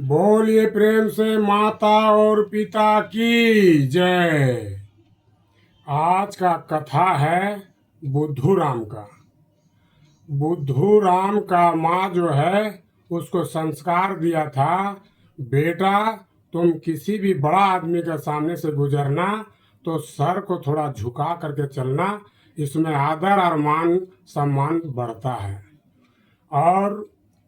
बोलिए प्रेम से माता और पिता की जय। आज का कथा है बुद्धू राम का। बुद्धू राम का माँ जो है उसको संस्कार दिया था, बेटा तुम किसी भी बड़ा आदमी के सामने से गुजरना तो सर को थोड़ा झुका करके चलना, इसमें आदर और मान सम्मान बढ़ता है। और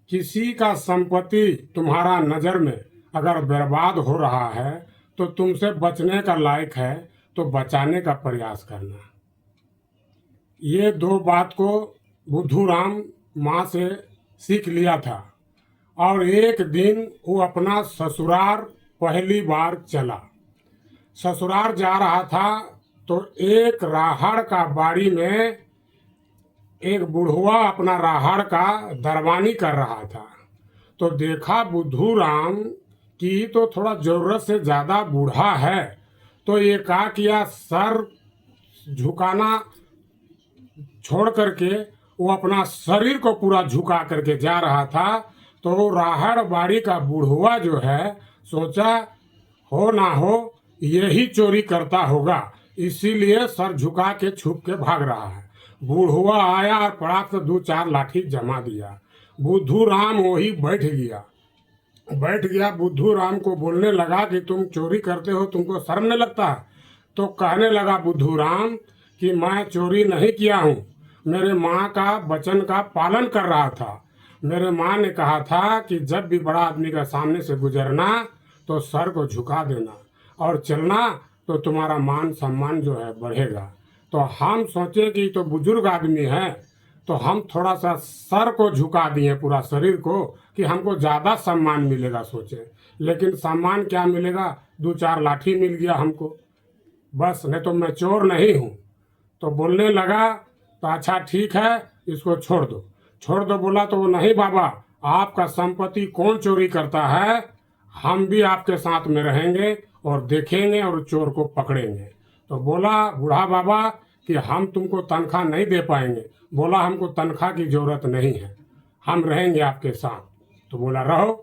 किसी का संपत्ति तुम्हारा नज़र में अगर बर्बाद हो रहा है तो तुमसे बचने का लायक है तो बचाने का प्रयास करना। ये दो बात को बुद्धू राम माँ से सीख लिया था। और एक दिन वो अपना ससुराल पहली बार चला। ससुराल जा रहा था तो एक राहड़ का बाड़ी में एक बुढ़वा अपना राहड़ का दरवानी कर रहा था। तो देखा बुद्धू राम की तो थोड़ा जरूरत से ज़्यादा बूढ़ा है, तो ये क्या किया, सर झुकाना छोड़ करके वो अपना शरीर को पूरा झुका करके जा रहा था। तो राहड़ बाड़ी का बुढ़वा जो है सोचा हो ना हो यही चोरी करता होगा, इसीलिए सर झुका के छुप के भाग रहा है। बुढ़वा आया और पड़ाक से दो चार लाठी जमा दिया। बुद्धू राम वही बैठ गया। बुद्धू राम को बोलने लगा कि तुम चोरी करते हो, तुमको शर्म नहीं लगता? तो कहने लगा बुद्धू राम कि मैं चोरी नहीं किया हूँ, मेरे माँ का वचन का पालन कर रहा था। मेरे माँ ने कहा था कि जब भी बड़ा आदमी का सामने से गुजरना तो सर को झुका देना और चलना तो तुम्हारा मान सम्मान जो है बढ़ेगा। तो हम सोचे कि तो बुजुर्ग आदमी है तो हम थोड़ा सा सर को झुका दिए पूरा शरीर को कि हमको ज़्यादा सम्मान मिलेगा सोचे। लेकिन सम्मान क्या मिलेगा, दो चार लाठी मिल गया हमको बस, नहीं तो मैं चोर नहीं हूँ। तो बोलने लगा तो अच्छा ठीक है इसको छोड़ दो। बोला तो वो नहीं बाबा, आपका संपत्ति कौन चोरी करता है, हम भी आपके साथ में रहेंगे और देखेंगे और चोर को पकड़ेंगे। तो बोला बूढ़ा बाबा कि हम तुमको तनख्वाह नहीं दे पाएंगे। बोला हमको तनख्वाह की जरूरत नहीं है, हम रहेंगे आपके साथ। तो बोला रहो।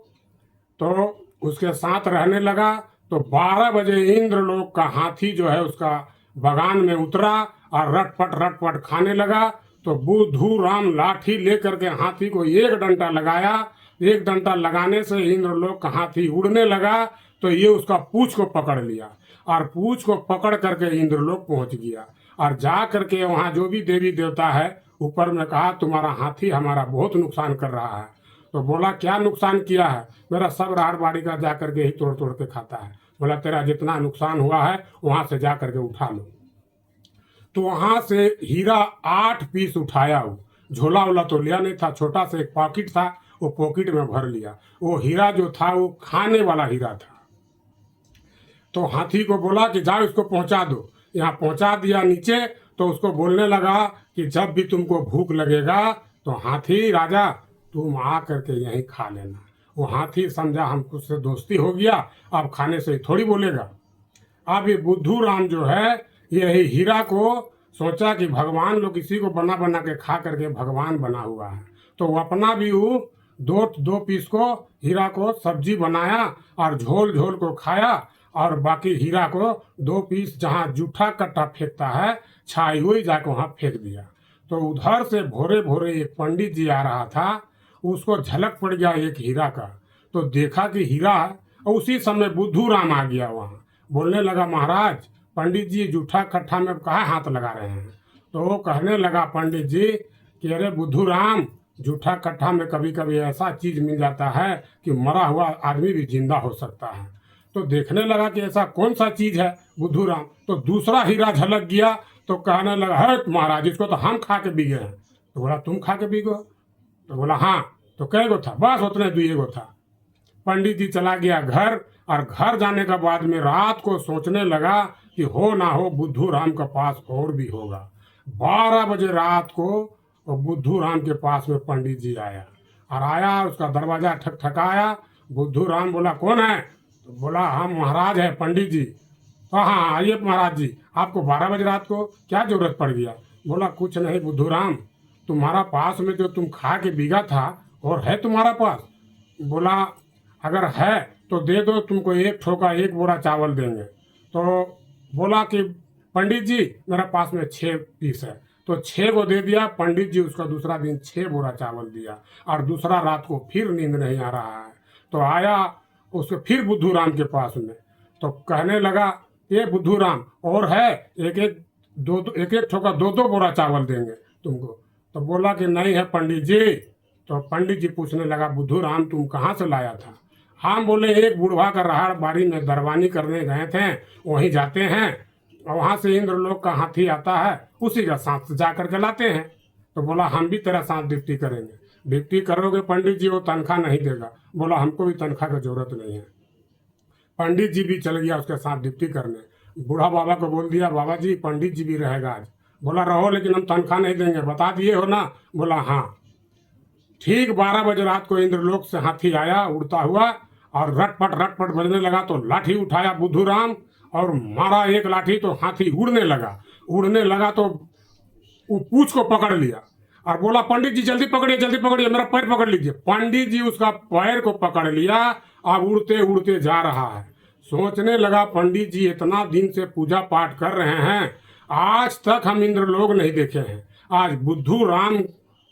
तो उसके साथ रहने लगा। तो 12 बजे इंद्रलोक का हाथी जो है उसका बगान में उतरा और रटपट खाने लगा। तो बुद्धू राम लाठी लेकर के हाथी को एक डंडा लगाया। एक डंडा लगाने से इंद्रलोक का हाथी उड़ने लगा। तो ये उसका पूंछ को पकड़ लिया और पूंछ को पकड़ करके इंद्रलोक पहुंच गया। और जा करके वहाँ जो भी देवी देवता है ऊपर में कहा तुम्हारा हाथी हमारा बहुत नुकसान कर रहा है। तो बोला क्या नुकसान किया है, मेरा सब राहड़ बाड़ी का जा करके ही तोड़ तोड़ के खाता है। बोला तेरा जितना नुकसान हुआ है वहाँ से जा करके उठा लो। तो वहाँ से हीरा 8 पीस उठाया। वो झोला वोला तो लिया नहीं था, छोटा सा एक पॉकेट था, वो पॉकेट में भर लिया। वो हीरा जो था वो खाने वाला हीरा था। तो हाथी को बोला कि जाओ इसको पहुंचा दो। यहाँ पहुंचा दिया नीचे। तो उसको बोलने लगा कि जब भी तुमको भूख लगेगा तो हाथी राजा तुम आ करके यहीं खा लेना। वो हाथी समझा हमको से दोस्ती हो गया, अब खाने से थोड़ी बोलेगा। अब ये बुद्धू राम जो है यही हीरा को सोचा कि भगवान लोग किसी को बना बना के खा करके भगवान बना हुआ है। तो वो अपना भी वो दो पीस को हीरा को सब्जी बनाया और झोल झोल को खाया और बाकी हीरा को 2 पीस जहाँ जूठा कट्टा फेंकता है छाई हुई जाकर वहाँ फेंक दिया। तो उधर से भोरे भोरे एक पंडित जी आ रहा था, उसको झलक पड़ गया एक हीरा का। तो देखा कि हीरा, उसी समय बुद्धू राम आ गया वहाँ। बोलने लगा महाराज पंडित जी जूठा कट्ठा में कहाँ हाथ लगा रहे हैं। तो वो कहने लगा पंडित जी कि अरे बुद्धू राम, जूठा कट्ठा में कभी कभी ऐसा चीज मिल जाता है कि मरा हुआ आदमी भी जिंदा हो सकता है। तो देखने लगा कि ऐसा कौन सा चीज है बुद्धू राम। तो दूसरा हीरा झलक गया। तो कहने लगा है महाराज इसको तो हम खा के बिगे हैं। तो बोला तुम खा के बिगो? तो बोला हाँ। तो कै गो था? बस उतने 2 गो था। पंडित जी चला गया घर। और घर जाने के बाद में रात को सोचने लगा कि हो ना हो बुद्धू राम के पास और भी होगा। 12 बजे रात को बुद्धू राम के पास में पंडित जी आया और आया, उसका दरवाजा ठकठकाया। बुद्धू राम बोला कौन है? तो बोला हम महाराज है पंडित जी। तो हाँ आइए महाराज जी, आपको 12 बजे रात को क्या जरूरत पड़ गया? बोला कुछ नहीं बुद्धू राम, तुम्हारा पास में जो तुम खा के बिगा था और है तुम्हारा पास? बोला अगर है तो दे दो, तुमको एक ठोका 1 बोरा चावल देंगे। तो बोला कि पंडित जी मेरा पास में 6 पीस है, तो 6 को दे दिया। पंडित जी उसका दूसरा दिन 6 बोरा चावल दिया, और दूसरा रात को फिर नींद नहीं आ रहा है, तो आया उसके फिर बुद्धू राम के पास में, तो कहने लगा ये बुद्धू राम और है, एक एक ठोका 2 बोरा चावल देंगे तुमको। तो बोला कि नहीं है पंडित जी। तो पंडित जी पूछने लगा बुद्धू राम तुम कहाँ से लाया था? हम बोले एक बुढ़वा का रहाड़ बारी में दरवानी करने गए थे, वहीं जाते हैं और वहाँ से इंद्रलोक का हाथी आता है, उसी का सांस जा करके लाते हैं। तो बोला हम भी तेरा सांस डिप्टी करेंगे। डिप्टी करोगे पंडित जी, वो तनख्वाह नहीं देगा। बोला हमको भी तनख्वाह की जरूरत नहीं है। पंडित जी भी चल गया उसके साथ डिप्टी करने। बूढ़ा बाबा को बोल दिया बाबा जी पंडित जी भी रहेगा आज। बोला रहो लेकिन हम तनख्वाह नहीं देंगे, बता दिए हो ना? बोला हाँ। ठीक 12 बजे रात को इंद्रलोक से हाथी आया उड़ता हुआ, और रटपट बजने लगा, तो लाठी उठाया बुद्धू राम और मारा एक लाठी, तो हाथी उड़ने लगा तो वो पूंछ को पकड़ लिया और बोला पंडित जी जल्दी पकड़िए मेरा पैर पकड़ लीजिए। पंडित जी उसका पैर को पकड़ लिया, अब उड़ते उड़ते जा रहा है। सोचने लगा पंडित जी इतना दिन से पूजा पाठ कर रहे हैं, आज तक हम इंद्रलोक नहीं देखे हैं, आज बुद्धू राम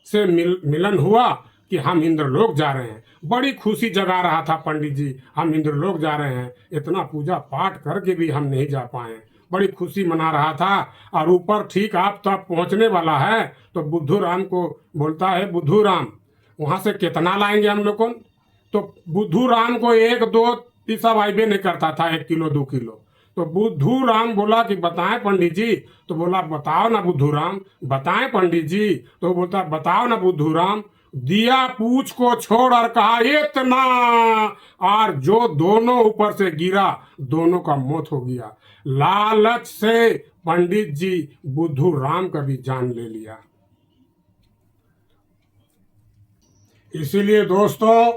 से मिलन हुआ कि हम इंद्रलोक जा रहे हैं। बड़ी खुशी जगा रहा था पंडित जी, हम इंद्रलोक जा रहे हैं, इतना पूजा पाठ करके भी हम नहीं जा पाए, बड़ी खुशी मना रहा था। और ऊपर ठीक आप तब पहुंचने वाला है, तो बुद्धू राम को बोलता है बुद्धू राम वहां से कितना लाएंगे हम लोग को? तो बुद्धू राम को 1-2 पिसा वाइबे नहीं करता था, 1 किलो 2 किलो। तो बुद्धू राम बोला कि बताएं पंडित जी। तो बोला बताओ ना बुद्धू राम, बताएं पंडित जी। तो बोलता बताओ ना बुद्धू राम। दिया पूछ को छोड़ और कहा इतना, और जो दोनों ऊपर से गिरा दोनों का मौत हो गया। लालच से पंडित जी बुद्धू राम का भी जान ले लिया। इसीलिए दोस्तों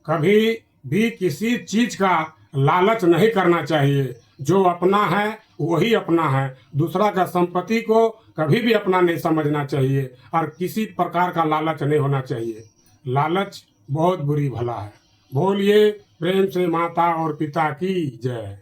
कभी भी किसी चीज का लालच नहीं करना चाहिए। जो अपना है वही अपना है, दूसरा का संपत्ति को कभी भी अपना नहीं समझना चाहिए, और किसी प्रकार का लालच नहीं होना चाहिए। लालच बहुत बुरी भला है। बोलिए प्रेम से माता और पिता की जय।